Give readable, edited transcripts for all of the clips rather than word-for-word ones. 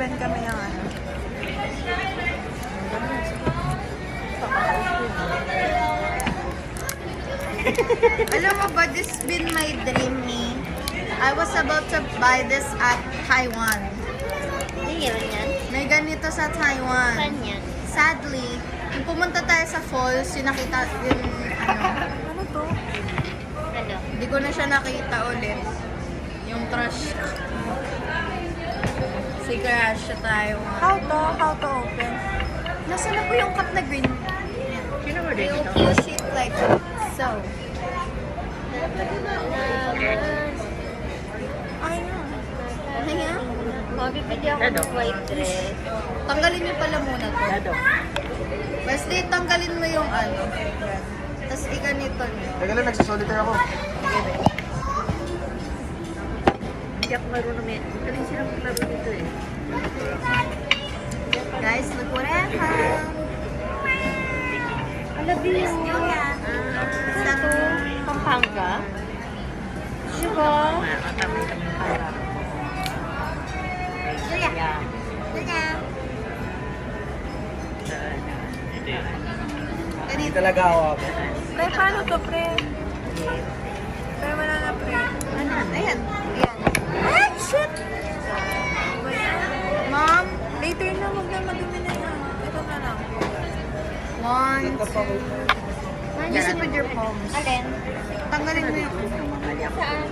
open kami ng ano. Alam mo ba, this been my dream eh. I was about to buy this at Taiwan. Hindi yun yan. May ganito sa Taiwan. Saan yan? Sadly, nung pumunta tayo sa falls, yung nakita yung ano, Ano to? Ano? hindi ko na siya nakita ulit. Yung trash. Si Crash sa Taiwan. How to open? Nasaan na po yung cup na green? Sino ba rin Yung ito? use it like so. Ay, no. Ayan. Oh, bibili ako ng white dress. Tanggalin niyo pala muna to. Dado. Wesley, tanggalin mo yung ano. Tapos iganito niyo. Teka lang, nagsasolitaire ako. Hindi ako marunong yan. Galing silang maglaro dito eh. Guys, look what I have. Alabi yun. Julia. Sa to, Pampanga. Diba? Julia. Julia. Hindi talaga ako. Pre, paano to, pre? Pre, wala na, pre. Ano? Ayan. Ayan. Ay, shit! Mom, Later na, wag na madumi na yan. Ito na lang. one, two. Use it with your palms. Alin? Tanggalin mo yung Saan?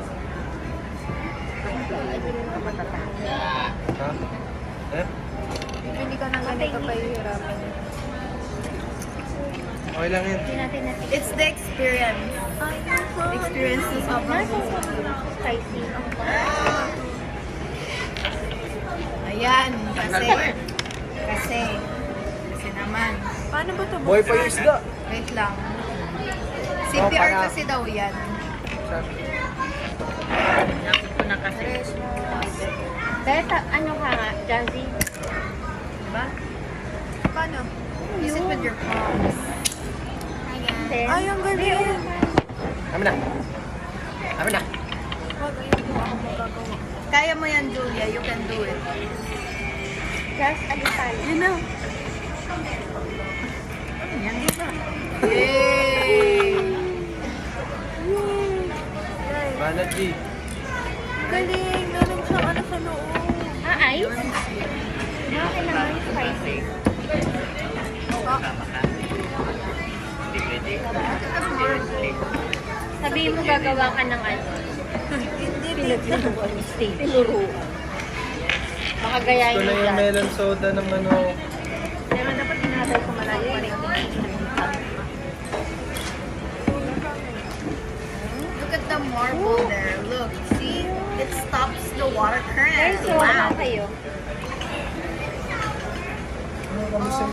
Ha? Eh? Hindi ka na ganito pa ihirapan. Okay lang yun. Hindi natin natin. It's the experience. Ay, The experience is sobrang Spicy. Ayan. Kasi naman. Paano ba ito? Boy pa yung isda. Wait lang. CPR kasi daw yan. Sabi. Napit ko na kasi. Dahil ano ka nga, Jazzy? Diba? Paano? Use it with your palms. Then, Ay, ang galing. Amin na. Amin na. Wag, ayun mo ako magagawa. Kaya mo yan, Julia. You can do it. just alitan. Yun na. Yan, diba? Yay! Guys, Banat G. galing. Meron siyang ano sa loob. Ice? Bakit naman spicy? Sabihin mo gagawa ka ng ano? Pinagtutuan. Tinuro. Baka gayahin Ito na mo yung dyan. melon soda ng ano. Pero dapat hinatay ko malayo pa rin. Look at the marble there. Look, see? It stops the water current. Guys, so ano kayo?